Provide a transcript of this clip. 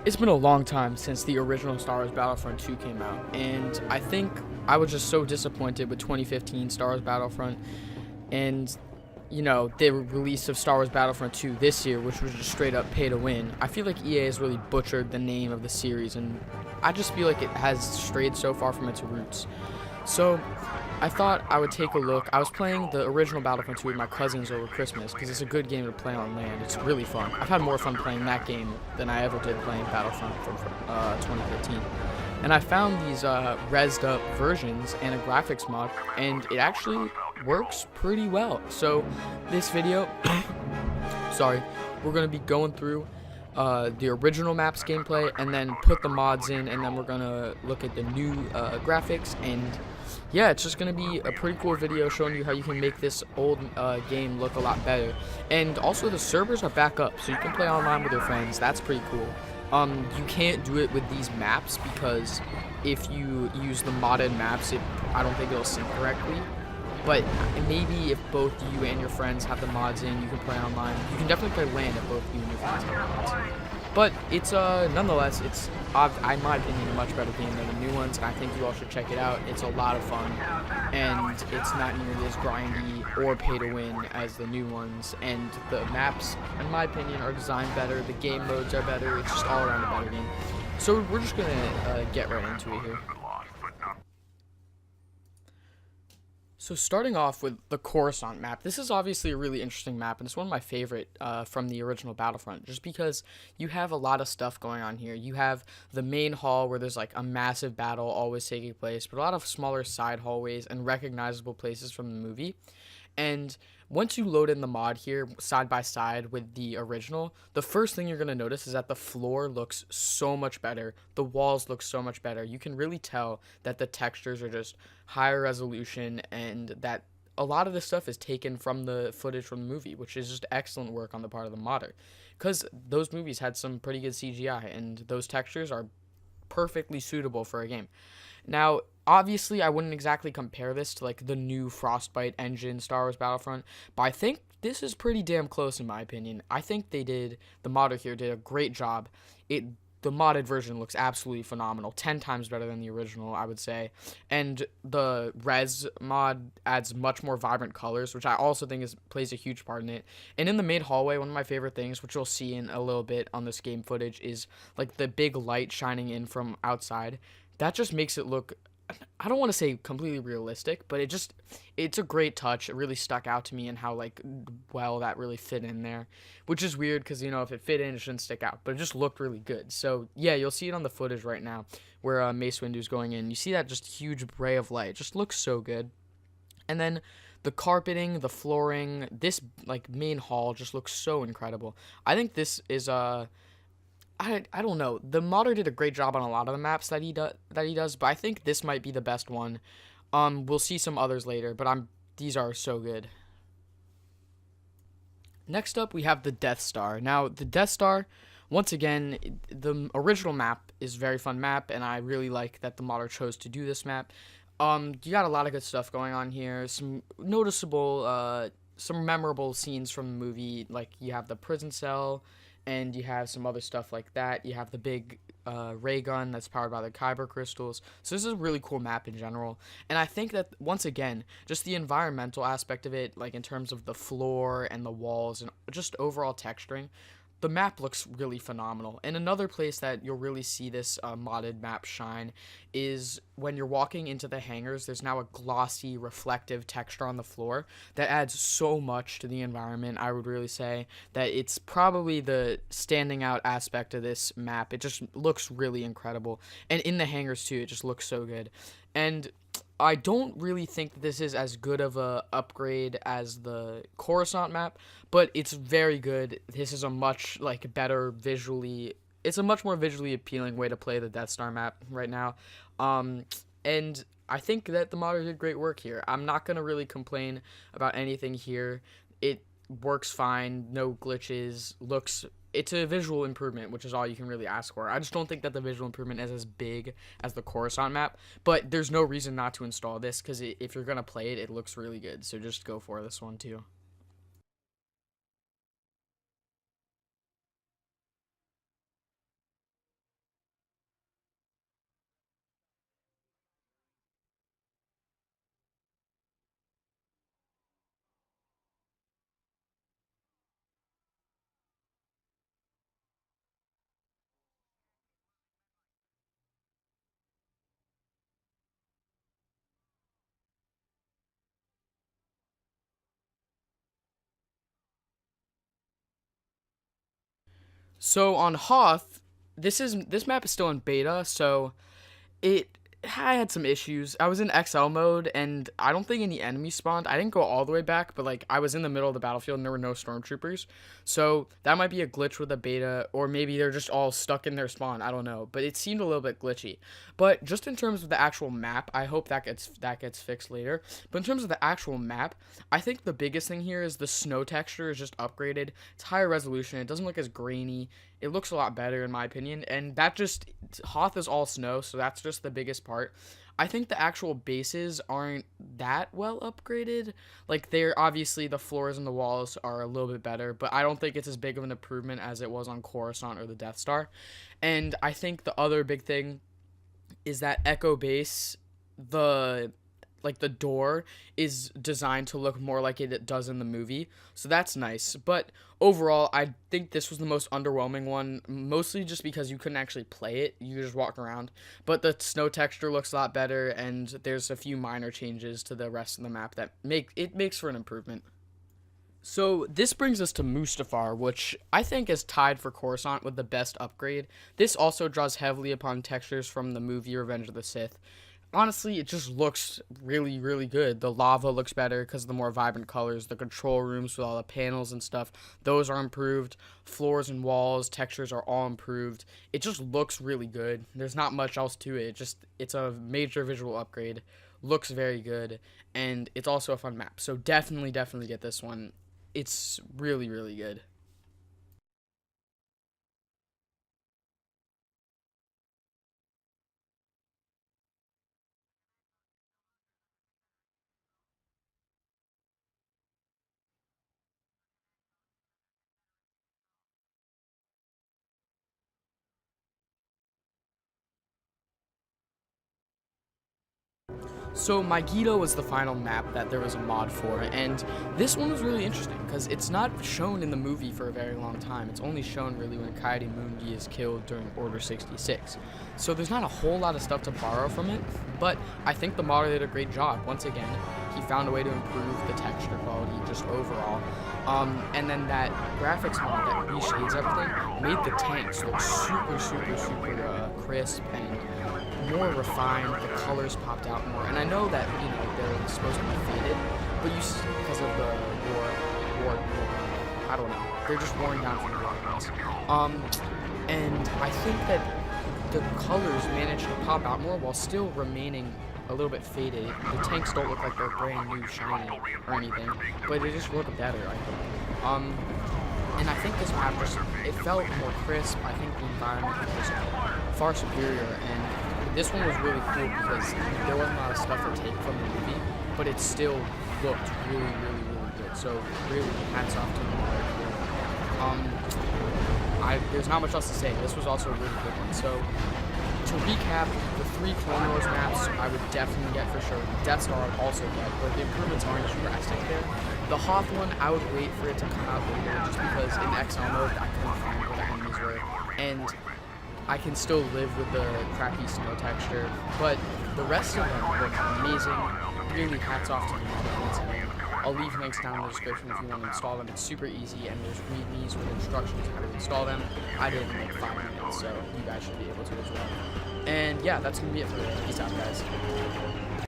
It's been a long time since the original Star Wars Battlefront 2 came out, and I think I was just so disappointed with 2015 Star Wars Battlefront and, the release of Star Wars Battlefront 2 this year, which was just straight up pay to win. I feel like EA has really butchered the name of the series, and I just feel like it has strayed so far from its roots. So, I thought I would take a look. I was playing the original Battlefront 2 with my cousins over Christmas because it's a good game to play on land. It's really fun. I've had more fun playing that game than I ever did playing Battlefront from 2015. And I found these rezzed up versions and a graphics mod, and it actually works pretty well. So, this video, sorry, we're going to be going through the original maps gameplay and then put the mods in, and then we're going to look at the new graphics. And yeah, it's just going to be a pretty cool video showing you how you can make this old game look a lot better. And also the servers are back up, so you can play online with your friends. That's pretty cool. You can't do it with these maps because if you use the modded maps, I don't think it'll sync correctly. But maybe if both you and your friends have the mods in, you can play online. You can definitely play LAN if both you and your friends have the mods. But it's nonetheless, it's in my opinion a much better game than the new ones, and I think you all should check it out. It's a lot of fun, and it's not nearly as grindy or pay to win as the new ones. And the maps, in my opinion, are designed better. The game modes are better. It's just all around a better game. So we're just gonna get right into it here. So starting off with the Khorasan map, this is obviously a really interesting map, and it's one of my favorite from the original Battlefront, just because you have a lot of stuff going on here. You have the main hall where there's like a massive battle always taking place, but a lot of smaller side hallways and recognizable places from the movie. And once you load in the mod here side by side with the original, the first thing you're going to notice is that the floor looks so much better. The walls look so much better. You can really tell that the textures are just higher resolution, and that a lot of this stuff is taken from the footage from the movie, which is just excellent work on the part of the modder, because those movies had some pretty good CGI, and those textures are perfectly suitable for a game. Now, obviously, I wouldn't exactly compare this to like the new Frostbite engine Star Wars Battlefront, but I think this is pretty damn close in my opinion. I think the modder here did a great job. The modded version looks absolutely phenomenal, 10 times better than the original, I would say. And the Rezzed mod adds much more vibrant colors, which I also think plays a huge part in it. And in the main hallway, one of my favorite things, which you'll see in a little bit on this game footage, is like the big light shining in from outside. That just makes it look, I don't want to say completely realistic, but it's a great touch. It really stuck out to me, and how like well that really fit in there, which is weird because if it fit in, it shouldn't stick out, but it just looked really good. So yeah, you'll see it on the footage right now where Mace Windu's going in. You see that just huge ray of light. It just looks so good. And then the carpeting, the flooring, this like main hall just looks so incredible. I think this is I don't know. The modder did a great job on a lot of the maps that he does, but I think this might be the best one. We'll see some others later, but these are so good. Next up, we have the Death Star. Now, the Death Star, once again, the original map is a very fun map, and I really like that the modder chose to do this map. You got a lot of good stuff going on here. Some noticeable, some memorable scenes from the movie, like you have the prison cell, and you have some other stuff like that. You have the big ray gun that's powered by the kyber crystals. So this is a really cool map in general. And I think that, once again, just the environmental aspect of it, like in terms of the floor and the walls and just overall texturing, the map looks really phenomenal. And another place that you'll really see this modded map shine is when you're walking into the hangars. There's now a glossy, reflective texture on the floor that adds so much to the environment. I would really say that it's probably the standing out aspect of this map. It just looks really incredible. And in the hangars too, it just looks so good. And I don't really think that this is as good of a upgrade as the Khorasan map, but it's very good. This is a much better visually. It's a much more visually appealing way to play the Death Star map right now. And I think that the modder did great work here. I'm not gonna really complain about anything here. It works fine, no glitches. It's a visual improvement, which is all you can really ask for. I just don't think that the visual improvement is as big as the Khorasan map, but there's no reason not to install this, because if you're going to play it, it looks really good, so just go for this one too. So on Hoth, this map is still in beta, so it I had some issues. I was in XL mode, and I don't think any enemies spawned. I didn't go all the way back, but like I was in the middle of the battlefield, and there were no stormtroopers. So that might be a glitch with the beta, or maybe they're just all stuck in their spawn. I don't know, but it seemed a little bit glitchy. But just in terms of the actual map, I hope that gets fixed later. But in terms of the actual map, I think the biggest thing here is the snow texture is just upgraded. It's higher resolution. It doesn't look as grainy. It looks a lot better in my opinion, and that just Hoth is all snow, so that's just the biggest part. I think the actual bases aren't that well upgraded. Like they're obviously the floors and the walls are a little bit better, but I don't think it's as big of an improvement as it was on Coruscant or the Death Star. And I think the other big thing is that Echo Base, the door is designed to look more like it does in the movie, so that's nice. But overall, I think this was the most underwhelming one, mostly just because you couldn't actually play it, you just walk around. But the snow texture looks a lot better, and there's a few minor changes to the rest of the map that makes for an improvement. So this brings us to Mustafar, which I think is tied for Coruscant with the best upgrade. This also draws heavily upon textures from the movie Revenge of the Sith. Honestly, it just looks really, really good. The lava looks better because of the more vibrant colors. The control rooms with all the panels and stuff, those are improved. Floors and walls, textures are all improved. It just looks really good. There's not much else to it. It's a major visual upgrade. Looks very good, and it's also a fun map. So definitely, definitely get this one. It's really, really good. So Megiddo was the final map that there was a mod for, and this one was really interesting because it's not shown in the movie for a very long time. It's only shown really when Coyote Moongi is killed during Order 66. So there's not a whole lot of stuff to borrow from it, but I think the modder did a great job. Once again, he found a way to improve the texture quality just overall. And then that graphics mod that reshades everything made the tanks look super, super, super crisp and more refined. The colors popped out more, and I know that they're supposed to be faded, but because of the war, I don't know, they're just worn down from the war. And I think that the colors managed to pop out more while still remaining a little bit faded. The tanks don't look like they're brand new, shiny, or anything, but they just look better, I think. And I think this map it felt more crisp. I think the environment was far superior, and this one was really cool because there wasn't a lot of stuff to take from the movie, but it still looked really, really, really good. So really, hats off to the crew. There's not much else to say. This was also a really good one. So to recap, the 3 Clone Wars maps I would definitely get for sure. The Death Star I'd also get, but the improvements aren't drastic there. The Hoth one, I would wait for it to come out later just because in XL mode I couldn't find where the enemies were. And I can still live with the crappy snow texture, but the rest of them look amazing. Really hats off to the mod. I'll leave links down in the description if you want to install them. It's super easy, and there's readmes with instructions how to install them. I did it in like 5 minutes, so you guys should be able to as well. And yeah, that's going to be it for today. Peace out, guys.